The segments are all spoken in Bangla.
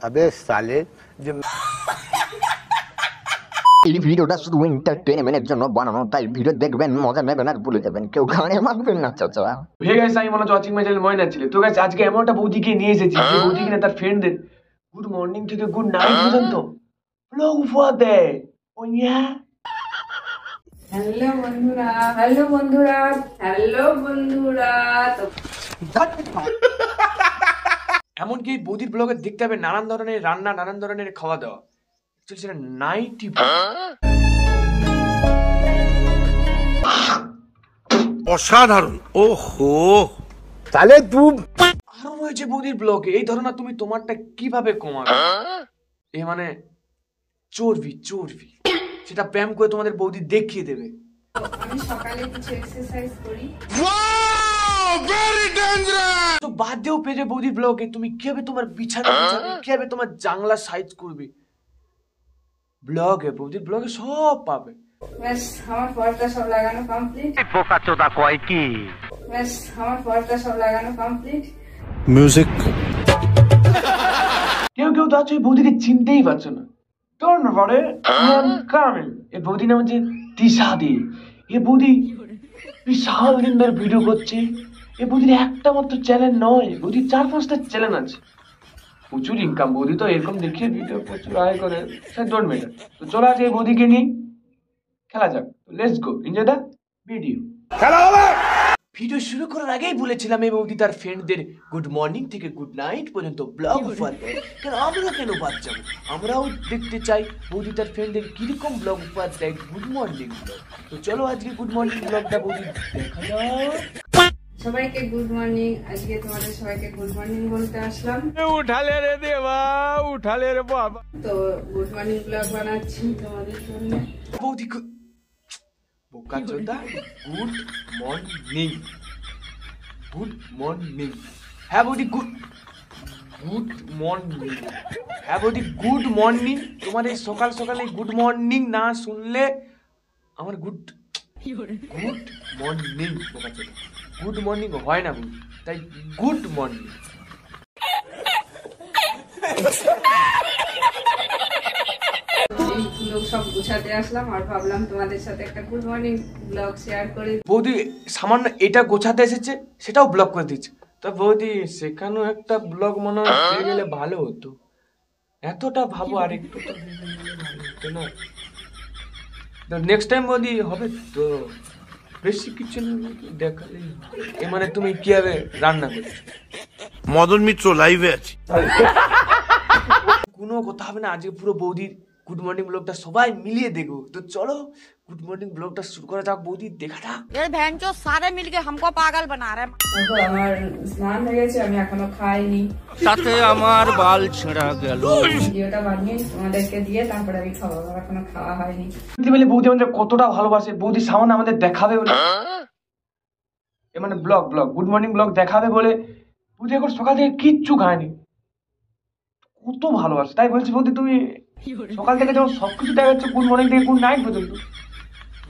अबे साले जो এই ভিডিওটা শুধু এন্টারটেইনমেন্টের জন্য বানানো, তাই ভিডিও দেখবেন, মজা নেবেন আর ভুলে যাবেন, কেউ গানে মারবেন না। চাচা হে গাইস, আমি মনে ওয়াচিং মাই চ্যানেল ময়না ছিল। তো গাইস, আজকে এমন একটা বৌদিকে নিয়ে এসেছি যে বৌদি কিনা তার ফ্রেন্ডদের গুড মর্নিং থেকে গুড নাইট পর্যন্ত ব্লগ উপহার দেয়। ও ইয়া হ্যালো বন্ধুরা, হ্যালো বন্ধুরা, হ্যালো বন্ধুরা। তো এমনকি বৌদির ব্লগে দেখতে হবে নানান ধরনের রান্না, নানান ধরনের খাওয়া দাওয়া। অ্যাকচুয়ালি সেটা নাইটি অসাধারণ। ওহো তাহলে তুই আরো রয়েছে বৌদির ব্লগে। এই ধরো না, তুমি তোমারটা কিভাবে কমাবে, এ মানে চর্বি চর্বি, সেটা ব্যায়াম করে তোমাদের বৌদি দেখিয়ে দেবে। আমি সকালে কিছু এক্সারসাইজ করি। তো বাদ দিয়েও পেরে বৌদির ব্লগে তুমি কিভাবে তোমার বিছানা গুছাবে, কিভাবে তোমার জানলা সাইজ করবে, ব্লগে বৌদির ব্লগে সব পাবে। ব্যাস আমার পর্দা সব লাগানো কমপ্লিট। বোকাচোদা কয় কি ব্যাস আমার পর্দা সব লাগানো কমপ্লিট। মিউজিক। কেউ কেউ তো আছে এই বৌদিকে চিনতেই পারছো না। Don't worry, I am coming. এই বৌদি নাম হচ্ছে তিশা দি। এই বৌদি বিশাল দিন ধরে ভিডিও করছে। এই বৌদির একটা মাত্র চ্যানেল নয়, বৌদির 4-5টা চ্যানেল আছে। প্রচুর ইনকাম বৌদি, তো এরকম দেখিয়ে ভিডিও প্রচুর আয় করে, ডোন্ট ম্যাটার। তো চলো আজকে এই বৌদিকে নিয়ে খেলা যাক। Let's go, enjoy the video. খেলা হবে। ভিডিও শুরু করার আগেই বলেছিলাম এই বৌদি তার ফ্রেন্ডদের গুড মর্নিং থেকে গুড নাইট পর্যন্ত ব্লগ উপহার দেয়। কেন আমরা কেন বাদ যাবো? আমরাও দেখতে চাই বৌদি তার ফ্রেন্ডদের কিরকম ব্লগ উপহার দেয়, গুড মর্নিং ব্লগ। তো চলো আজকে গুড মর্নিং ব্লগটা বৌদি দেখা যাও। সবাইকে গুড মর্নিং। আজকে তোমাদের সবাইকে গুড মর্নিং বলতে আসলাম। উঠালে রে দেবা, উঠালে রে বাবা। তো গুড মর্নিং ব্লগ বানাচ্ছি তোমাদের জন্য। বৌদি বোকাচোদা গুড মর্নিং, গুড মর্নিং। হ্যাঁ বৌদি গুড মর্নিং। হ্যাঁ বৌদি গুড মর্নিং। তোমার এই সকাল সকালে গুড মর্নিং না শুনলে আমার গুড মর্নিং, বোকাচোদা গুড মর্নিং হয় না বৌদি, তাই গুড মর্নিং। লোক সব গুছাতে আসলাম আর ভাবলাম তোমাদের সাথে একটা গুড মর্নিং ব্লগ শেয়ার করি। বৌদি সামান্য এটা গোছাতে এসেছে, সেটাও ব্লগ করে দিচ্ছে। তা বৌদি সেখানেও একটা ব্লগ মনে হয় পেয়ে গেলে ভালো হতো। এতটা ভাবো আর একটু তো ভালো হতো না? নেক্সট টাইম বৌদি হবে তো, বেশি কিছু দেখালে। এ মানে তুমি কিভাবে রান্না করছো? মদন মিত্র লাইভে আছে। কোনো কথা হবে না, আজকে পুরো বৌদির গুড মর্নিং ব্লগটা সবাই মিলিয়ে দেখো। তো চলো গুড মর্নিং ব্লগটা শুরু করা যাক। বৌদি দেখা যাক। ये बहन जो सारे मिलके हमको पागल बना रहे हैं। দেখো আমার স্নান হয়ে গেছে, আমি এখনো খাইনি। সাথে আমার বাল ছেঁড়া গেল। ভিডিওটা বানিয়ে তোমাদেরকে দিয়ে তারপরে আমি খাবো, আমার এখনো খাওয়া হয়নি। বলে বৌদি আমাদের কতটা ভালোবাসে, বৌদি সামান্য আমাদের দেখাবে বলে, এ মানে ব্লগ গুড মর্নিং ব্লগ দেখাবে বলে বৌদি এখন সকাল থেকে কিচ্ছু খায়নি। কত ভালোবাসে, তাই বলছি বৌদি তুমি সকাল থেকে যখন সবকিছু দেখাচ্ছ গুড মর্নিং থেকে গুড নাইট পর্যন্ত,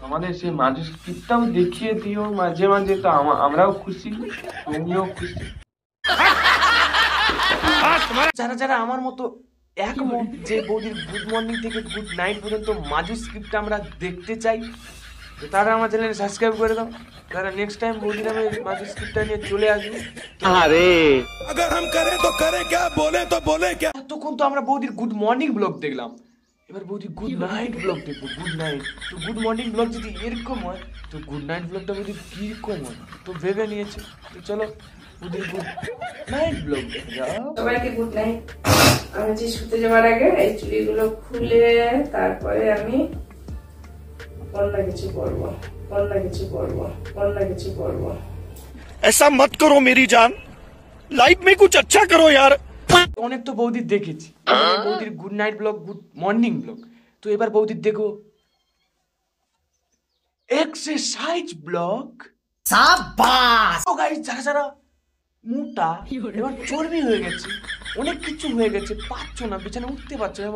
আমাদের সেই মাঝে স্ক্রিপ্টটাও দেখিয়ে দিও মাঝে মাঝে, তো আমরাও খুশি, তুমিও খুশি। যারা যারা আমার মতো একমত যে বৌদির গুড মর্নিং থেকে গুড নাইট পর্যন্ত মাঝে স্ক্রিপ্ট আমরা দেখতে চাই, তো তারা আমার চ্যানেল সাবস্ক্রাইব করে দাও। তারা নেক্সট টাইম বৌদির আমি মাঝে স্ক্রিপ্টটা নিয়ে চলে আসবো। আরে अगर हम करें तो करें क्या, बोले तो बोले क्या। তখন তো আমরা বৌদির গুড মর্নিং ব্লগ দেখলাম, এবার বৌদি গুড নাইট ব্লগ দেখবো। গুড নাইট তো গুড মর্নিং ব্লগ যদি এরকম হয়, তো গুড নাইট ব্লগটা বৌদি কিরকম হয় তো ভেবে নিয়েছে। তো চলো বৌদির গুড নাইট ব্লগ দেখা যাও। সবাইকে গুড নাইট। আমি যে শুতে যাওয়ার আগে এই চুড়িগুলো খুলে তারপরে আমি অন্য কিছু করবো। ऐसा मत करो मेरी जान, लाइफ में कुछ अच्छा करो यार। অনেক তো বৌদির দেখেছি, বৌদির good night blog, good morning blog. তো এবার বৌদির দেখো এক্সারসাইজ ব্লগ। সাবাস। ও গাইস, যারা যারা মোটা এবার চর্বি হয়ে গেছে, অনেক কিছু হয়ে গেছে, পারছো না, বিছানা উঠতে পারছো না,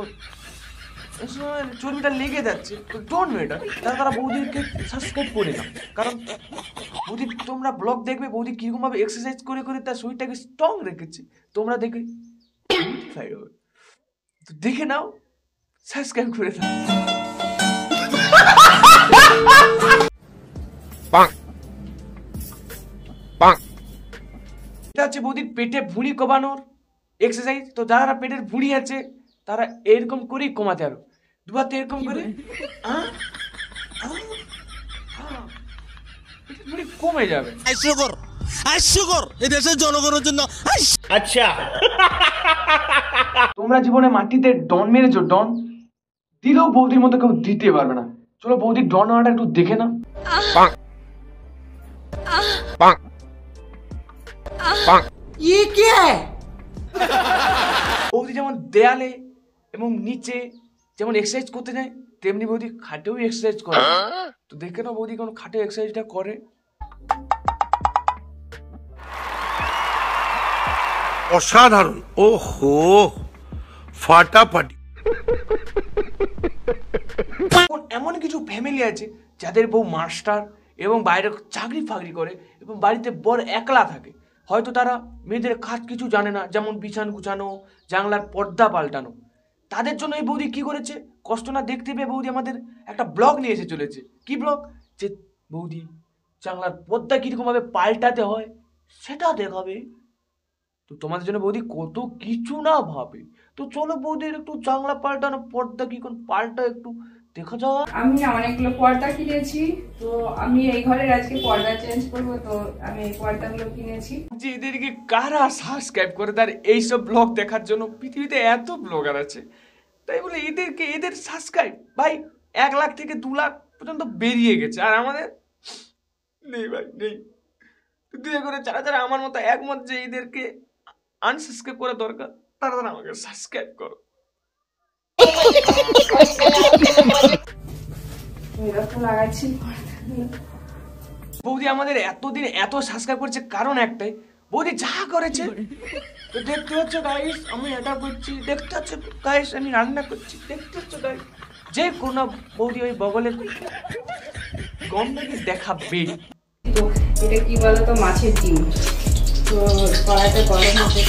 চর্বিটা লেগে যাচ্ছে, ডোন্ট ম্যাটার, তারা বৌদিকে সাবস্ক্রাইব করে নাও। কারণ বৌদি তোমরা ব্লগ দেখবে বৌদি কিরকম ভাবে এক্সারসাইজ করে করে তার শরীরটাকে স্ট্রং রেখেছে, তোমরা দেখে মোটিফাইড হবে। তো দেখে নাও, সাবস্ক্রাইব করে দাও। এটা হচ্ছে বৌদির পেটে ভুঁড়ি কমানোর এক্সারসাইজ। তো যারা পেটের ভুঁড়ি আছে তারা এরকম করেই কমাতে পারো, দুবারতে এরকম করে ভুঁড়ি কমে যাবে। হাস্যকর এই দেশের জনগণের জন্য। अच्छा তোমরা জীবনে মাটিতে ডন মেরেছো, ডন দিলেও বৌদির মতো কেউ দিতে পারবে না। চলো বৌদির ডন হওয়াটা একটু দেখে না। বৌদি যেমন দেয়ালে এবং নিচে যেমন এক্সারসাইজ করতে যায়, তেমনি বৌদি খাটেও এক্সারসাইজ করে। তো দেখে না বৌদি কোন খাটে এক্সারসাইজটা করে। असाधारण ओहो फाटाफाटी এমন কিছু ফ্যামিলি আছে যাদের বউ মাস্টার এবং বাইরে চাকরি ফাকরি করে এবং বাড়িতে বর একলা থাকে। হয়তো তারা মেয়েদের কাজ কিছু জানে না, যেমন বিছান গুছানো, জানলার পর্দা পাল্টানো। তাদের জন্য এই বৌদি কি করেছে, কষ্ট না দেখতে পেয়ে বৌদি আমাদের একটা ব্লগ নিয়ে এসে চলেছে। কি ব্লগ? যে বৌদি জানলার পর্দা কিরকম ভাবে পাল্টাতে হয় সেটা দেখাবে। তো তোমাদের জন্য বৌদি কত কিছু না ভাবে। তো চলো বৌদির একটু জানলা পাল্টানো, পর্দা কি কোন পাল্টা একটু দেখা যাক। আমি না অনেকগুলো পর্দা কিনেছি, তো আমি এই ঘরের আজকে পর্দা চেঞ্জ করবো, তো আমি এই পর্দাগুলো কিনেছি। যে এদেরকে কারা সাবস্ক্রাইব করে তার এইসব ব্লগ দেখার জন্য? পৃথিবীতে এত ব্লগার আছে, তাই বলে এদেরকে এদের সাবস্ক্রাইব ভাই 1 লাখ থেকে 2 লাখ পর্যন্ত বেরিয়ে গেছে, আর আমাদের নেই ভাই, নেই। দয়া করে যারা যারা আমার মতো একমত যে এদেরকে আনসাবস্ক্রাইব করা দরকার, তারা তারা আমাকে সাবস্ক্রাইব করো। এরকম লাগাচ্ছি পর্দাগুলো। বৌদি আমাদের এতদিন এত সাবস্ক্রাইব করছে কারণ একটাই, বৌদি যা করেছে। তো দেখতে হচ্ছে গাইস আমি এটা করছি, দেখতে হচ্ছে গাইস আমি রান্না করছি, দেখতে হচ্ছে গাইস যে কোনো বৌদি ওই বগলের গন্ধকে দেখাবে। তো এটা কি বলতো, মাছের ডিম। তো কড়াইতে গরম হতে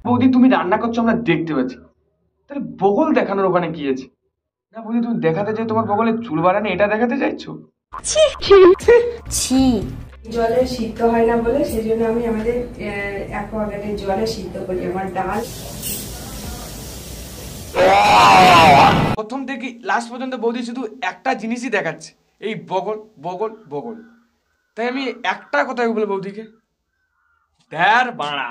বৌদি তুমি রান্না করছো আমরা দেখতে পাচ্ছি, তাহলে বগল দেখানোর ওখানে কি আছে? না বৌদি তুমি দেখাতে চাই তোমার বগলে চুল বাড়ানো, এটা দেখাতে চাইছো? জলে সিদ্ধ হয় না বলে সেজন্য আমি আমাদের অ্যাকোয়াগার্ডের জলে সিদ্ধ করি আমার ডাল। প্রথম থেকে লাস্ট পর্যন্ত বৌদি শুধু একটা জিনিসই দেখাচ্ছে, এই বগল বগল বগল। তাই আমি একটা কথাই বলবো বৌদিকে, ধ্যার বাড়া।